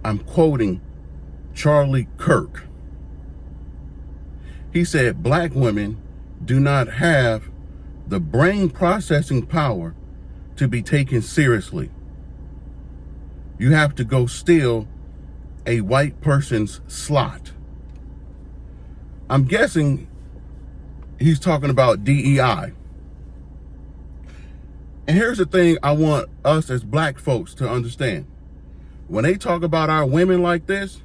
I'm quoting Charlie Kirk. He said, black women do not have the brain processing power to be taken seriously. You have to go steal a white person's slot. I'm guessing he's talking about DEI. And here's the thing I want us as black folks to understand. When they talk about our women like this,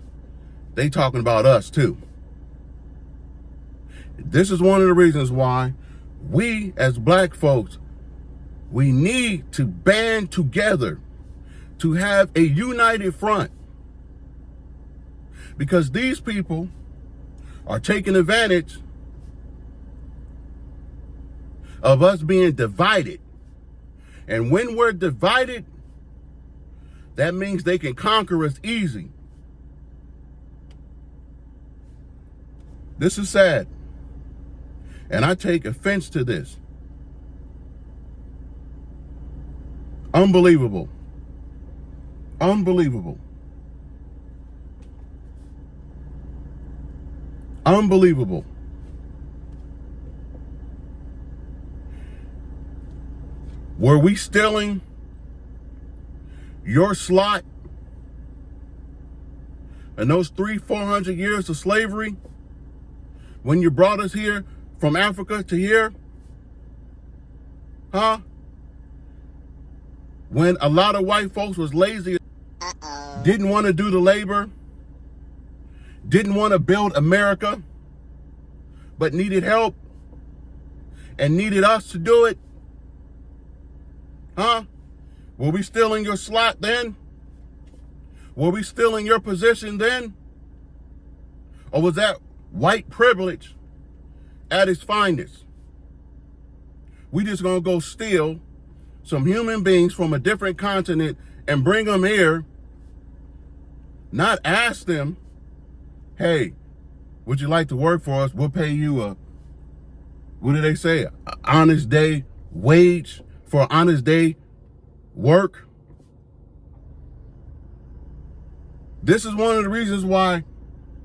they talking about us too. This is one of the reasons why we as black folks, we need to band together to have a united front. Because these people are taking advantage of us being divided. And when we're divided, that means they can conquer us easy. This is sad. And I take offense to this. Unbelievable. Unbelievable. Unbelievable. Were we stealing your slot in those 300-400 years of slavery when you brought us here from Africa to here? Huh? When a lot of white folks was lazy, didn't want to do the labor, didn't want to build America, but needed help and needed us to do it? Huh? Were we stealing your slot then? Were we stealing your position then? Or was that white privilege at its finest? We just gonna go steal some human beings from a different continent and bring them here, not ask them, hey, would you like to work for us? We'll pay you what do they say? An honest day wage for honest day work. This is one of the reasons why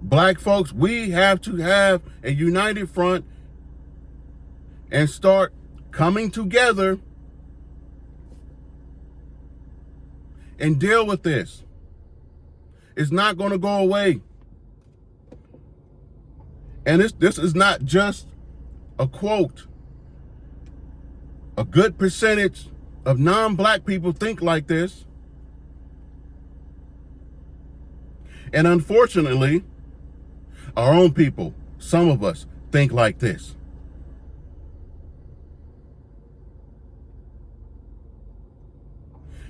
black folks, we have to have a united front and start coming together and deal with this. It's not going to go away. And this is not just a quote. A good percentage of non-black people think like this. And unfortunately, our own people, some of us, think like this.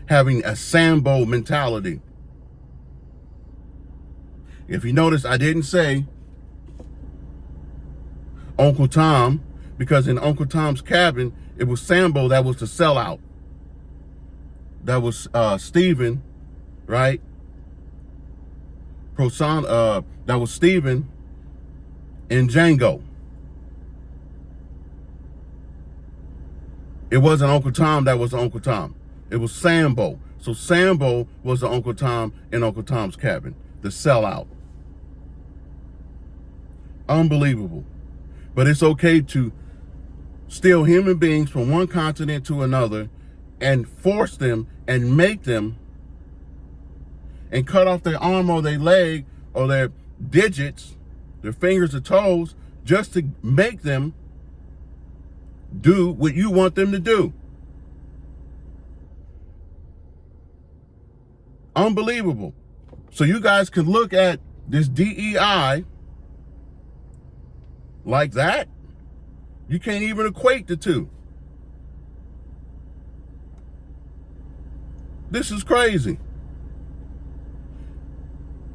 Having a Sambo mentality. If you notice, I didn't say Uncle Tom, because in Uncle Tom's Cabin, it was Sambo that was the sellout. That was Stephen, right? That was Stephen in Django. It wasn't Uncle Tom that was Uncle Tom. It was Sambo. So Sambo was the Uncle Tom in Uncle Tom's Cabin, the sellout. Unbelievable. But it's okay to steal human beings from one continent to another and force them and make them and cut off their arm or their leg or their digits, their fingers or toes, just to make them do what you want them to do. Unbelievable. So you guys can look at this DEI like that. You can't even equate the two. This is crazy.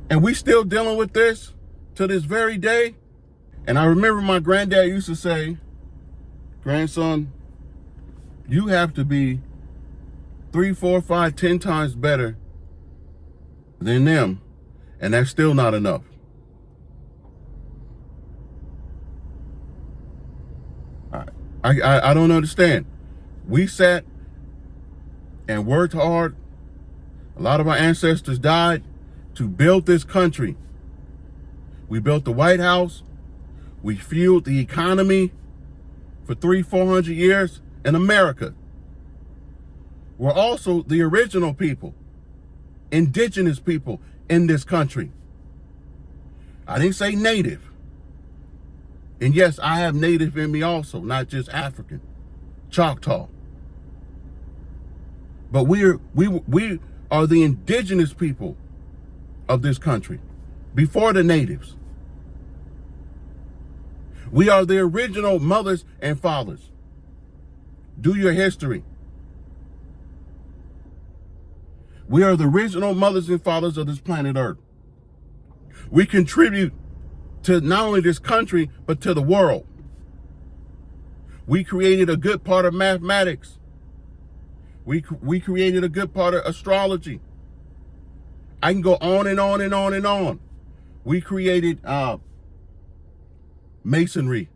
And we still dealing with this to this very day. And I remember my granddad used to say, grandson, you have to be 3, 4, 5, 10 times better than them, and that's still not enough. I don't understand. We sat and worked hard. A lot of our ancestors died. to build this country. We built the White House. We fueled the economy for 400 years in America. We're also the original people, indigenous people in this country. I didn't say native. And yes, I have native in me also, not just African, Choctaw. But we are the indigenous people of this country before the natives. We are the original mothers and fathers. Do your history. We are the original mothers and fathers of this planet Earth. We contribute to not only this country, but to the world. We created a good part of mathematics. We created a good part of astrology. I can go on and on and on and on. We created masonry.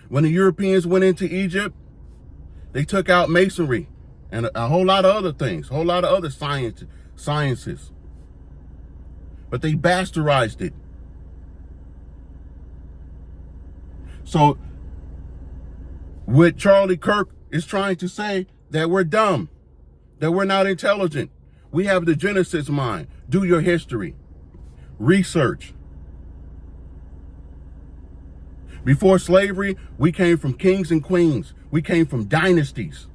When the Europeans went into Egypt, they took out masonry and a whole lot of other things, a whole lot of other sciences. But they bastardized it. So what Charlie Kirk is trying to say, that we're dumb, that we're not intelligent. We have the Genesis mind. Do your history. Research. Before slavery, we came from kings and queens. We came from dynasties.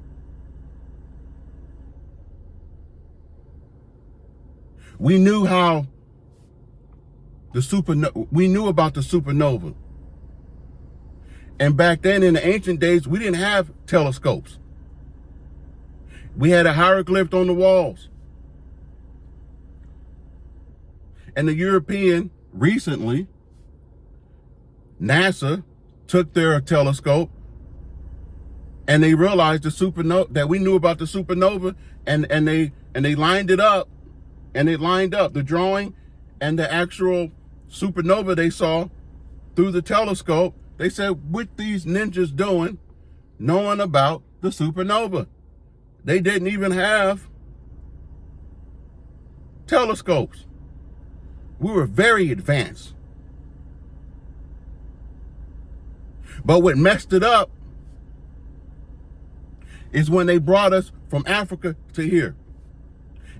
We knew how we knew about the supernova. And back then in the ancient days, we didn't have telescopes. We had a hieroglyph on the walls. And the European, recently, NASA took their telescope and they realized the supernova, that we knew about the supernova, and they lined it up, and it lined up the drawing and the actual supernova they saw through the telescope. They said, what these ninjas doing knowing about the supernova? They didn't even have telescopes. We were very advanced. But what messed it up is when they brought us from Africa to here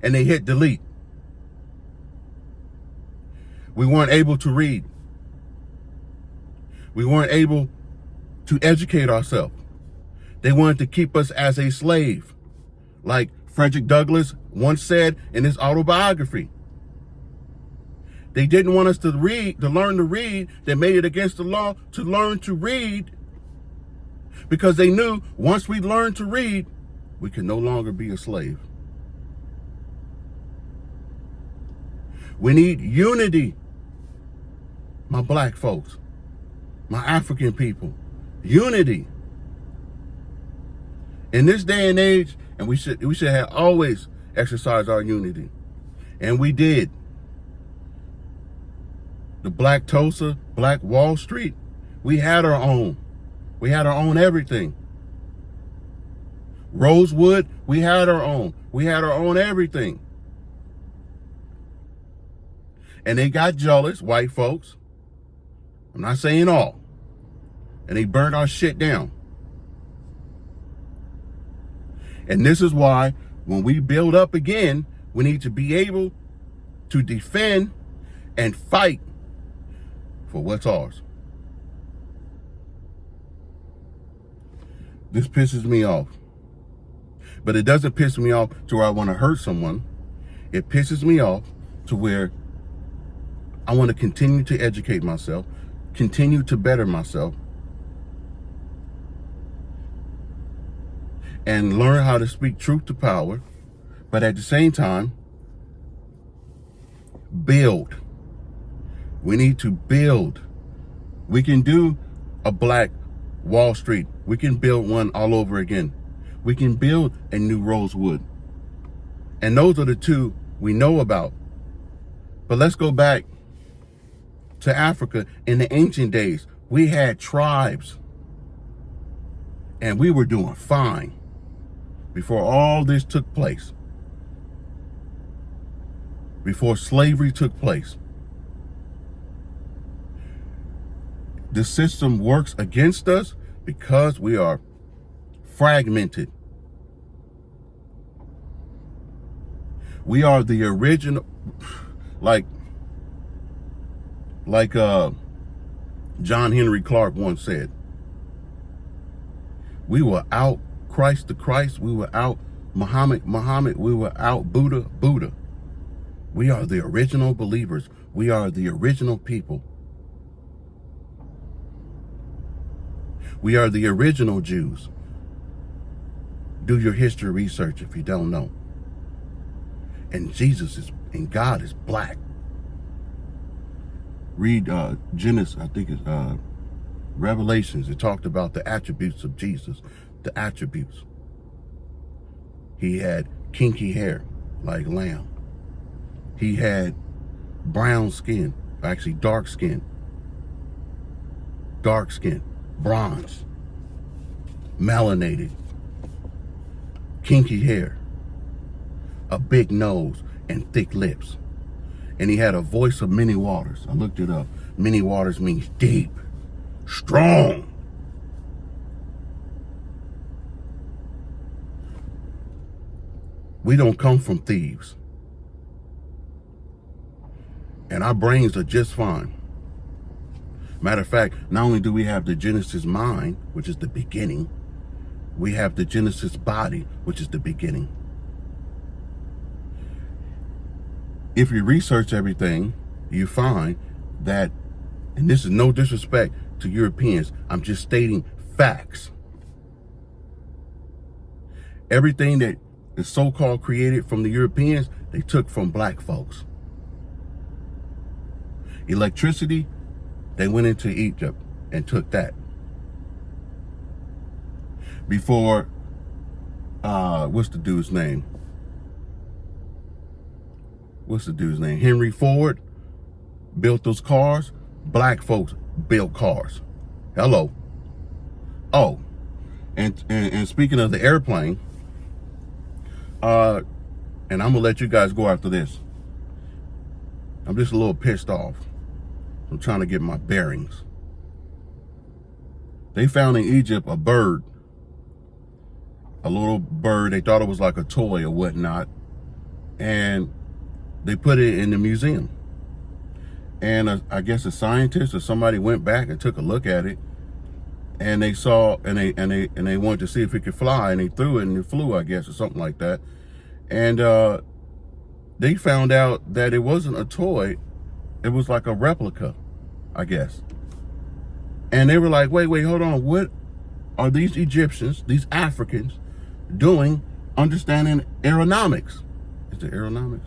and they hit delete. We weren't able to read. We weren't able to educate ourselves. They wanted to keep us as a slave, like Frederick Douglass once said in his autobiography. They didn't want us to read, to learn to read. They made it against the law to learn to read, because they knew once we learned to read, we could no longer be a slave. We need unity, my black folks, my African people. Unity. In this day and age, and we should have always exercised our unity. And we did. The Black Tulsa, Black Wall Street, we had our own. We had our own everything. Rosewood, we had our own. We had our own everything. And they got jealous, white folks. I'm not saying all. And they burned our shit down. And this is why when we build up again, we need to be able to defend and fight for what's ours. This pisses me off. But it doesn't piss me off to where I want to hurt someone. It pisses me off to where I want to continue to educate myself, continue to better myself, and learn how to speak truth to power, but at the same time, build. We need to build. We can do a Black Wall Street. We can build one all over again. We can build a new Rosewood. And those are the two we know about. But let's go back to Africa. In the ancient days, we had tribes. And we were doing fine before all this took place. before slavery took place. The system works against us because we are fragmented. We are the original, like John Henry Clark once said, we were out Christ the Christ, we were out Muhammad, we were out Buddha. We are the original believers. We are the original people. We are the original Jews. Do your history research if you don't know. And God is black. Read Genesis, I think it's Revelations. It talked about the attributes of Jesus. The attributes. He had kinky hair like lamb. He had brown skin, actually dark skin, bronze, melanated, kinky hair, a big nose, and thick lips. And he had a voice of many waters. I looked it up. Many waters means deep, strong. We don't come from thieves. And our brains are just fine. Matter of fact, not only do we have the Genesis mind, which is the beginning, we have the Genesis body, which is the beginning. If you research everything, you find that, and this is no disrespect to Europeans, I'm just stating facts. Everything that is so-called created from the Europeans, they took from black folks. Electricity, they went into Egypt and took that. Before, what's the dude's name? Henry Ford built those cars. Black folks built cars. Hello. Oh, and speaking of the airplane, and I'm gonna let you guys go after this. I'm just a little pissed off. I'm trying to get my bearings. They found in Egypt a bird. A little bird. They thought it was like a toy or whatnot. And they put it in the museum. And I guess a scientist or somebody went back and took a look at it. And they saw, and they wanted to see if it could fly. And they threw it and it flew, I guess, or something like that. And they found out that it wasn't a toy. It was like a replica, I guess. And they were like, wait, hold on. What are these Egyptians, these Africans, doing understanding aeronautics? Is it aeronautics?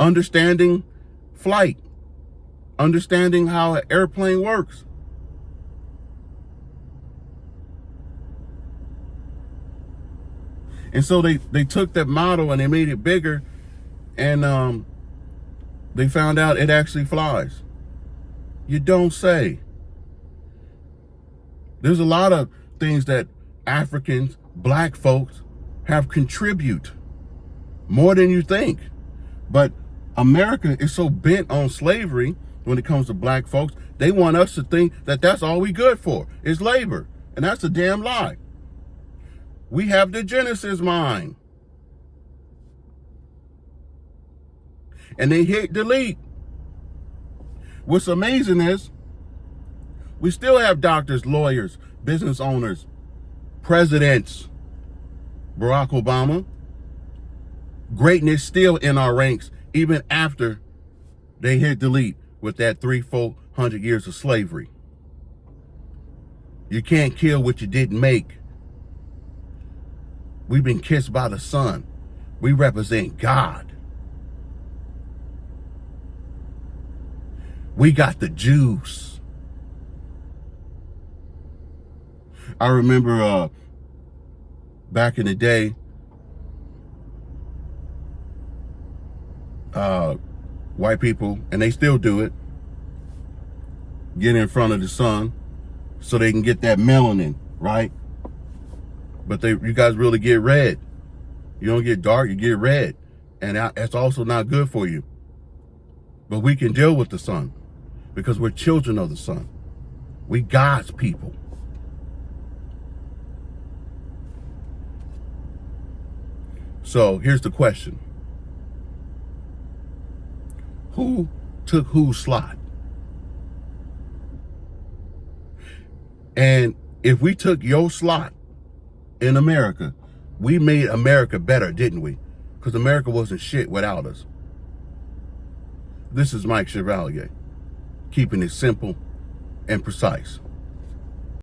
Understanding flight. Understanding how an airplane works. And so they took that model and they made it bigger, and they found out it actually flies. You don't say. There's a lot of things that Africans, black folks, have contribute more than you think. But America is so bent on slavery when it comes to black folks. They want us to think that that's all we good for is labor. And that's a damn lie. We have the Genesis mind. And they hit delete. What's amazing is we still have doctors, lawyers, business owners, presidents, Barack Obama. Greatness still in our ranks, even after they hit delete with that 300-400 years of slavery. You can't kill what you didn't make. We've been kissed by the sun. We represent God. We got the juice. I remember back in the day, white people, and they still do it, get in front of the sun so they can get that melanin, right? But you guys really get red. You don't get dark, you get red. And that's also not good for you. But we can deal with the sun because we're children of the sun. We God's people. So here's the question. Who took whose slot? And if we took your slot in America, we made America better, didn't we? Because America wasn't shit without us. This is Mike Chevalier, keeping it simple and precise.